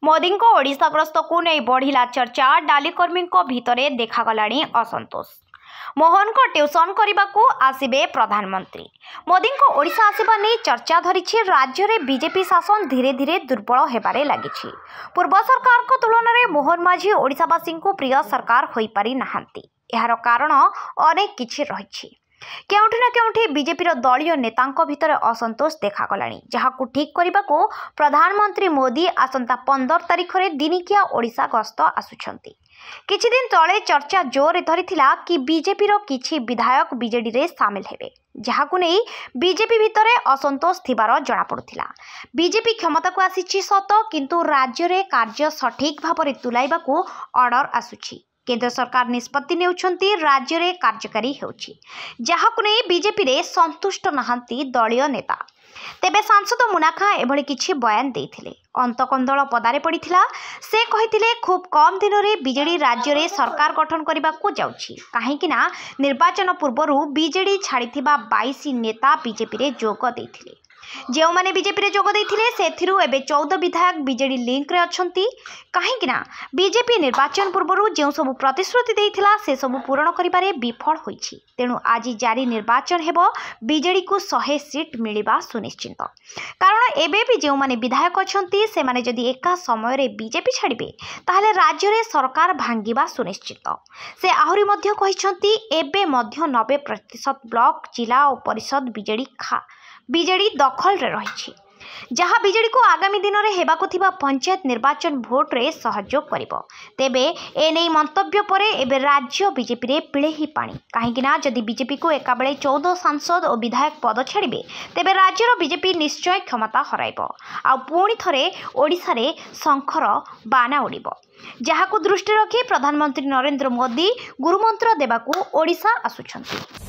मोदी ओडिशा गस्त को नहीं बढ़िला चर्चा। डालीकर्मी भितर देखागलाणी असंतोष। मोहन को ट्यूशन करने को आसबे प्रधानमंत्री। मोदी ओडिशा आसवा नहीं चर्चा धरी। राज्य में बीजेपी शासन धीरे धीरे दुर्बल होबारे लगी। पूर्व सरकार को तुलन में मोहन माझी ओडिशावासी को प्रिय सरकार हो पारि नाहांती। यार कारण अनेक किछि रही। केउठी ना केउठी बीजेपी दलीय नेतांक भितर असंतोष देखागलाणी, जहां ठीक करने को प्रधानमंत्री मोदी आसंता 15 तारिख में दिनिकिया ओडिशा गस्त आसुछंती। किछि दिन तले चर्चा जोर धरिथिला कि बीजेपी किछि विधायक बीजेडी रे शामिल हेबे, जहाकु नहीं बीजेपी भितर असंतोष थिबार जणा पडुथिला। बीजेपी क्षमता को आसीछि सत, किंतु राज्य रे कार्य सठिक भाबरे तुलाइबाकू ऑर्डर आसुछि। केंद्र सरकार निष्पत्ति नेउछंती, राज्य रे कार्यकारी हेउछि, जहाकु नहीं बीजेपी रे संतुष्ट नहांती दलीय नेता। तेबे सांसद मुनाखा एभली किछि बयान देइथिले। अंतकंदल पदारे पड़िथिला। से कहिथिले खूब कम दिन में बीजेडी राज्य रे सरकार गठन करने को जाउछि, काहेकिना निर्वाचन पूर्वरु बीजेडी छाड़िथिबा 22 नेता बीजेपी रे जोग देइथिले। जो माने बीजेपी रे जोग देइथिले सेथिरु एबे 14 विधायक बीजेडी लिंक रे अछंती। काहेकिना बीजेपी निर्वाचन पूर्वरु जो सब प्रतिश्रुति देइथिला से सब पूरण करिबारे विफल होईछि। तेणु आज जारी निर्वाचन हेबो, बीजेडी को 100 सीट मिलिबा सुनिश्चित। कारण एबे भी जो माने विधायक अछंती से माने जदि एका समय रे बीजेपी छाड़िबे ताहले राज्य रे सरकार भांगिबा सुनिश्चित। से आहुरी मध्य कहिसंती एबे मध्य 90% ब्लॉक जिला और परिषद बीजेडी दखल रे रही, जहाँ बीजेडी को आगामी दिन में हेबाकु थिबा पंचायत निर्वाचन भोट रे सहयोग करिबो। तेबे एने मंतव्य परे एबे राज्य बीजेपी रे पिळे ही पानी, काहेकिना जदि बीजेपी को एका बेले 14 सांसद और विधायक पद छाड़िबे तेबे राज्यर बीजेपी निश्चय क्षमता हराइबो। आ पुणी थरे ओडिशा रे शंखर बाना उड़िबो, जहाकु दृष्टि रखी प्रधानमंत्री नरेंद्र मोदी गुरुमंत्र देबाकू ओडिशा आसुछंती।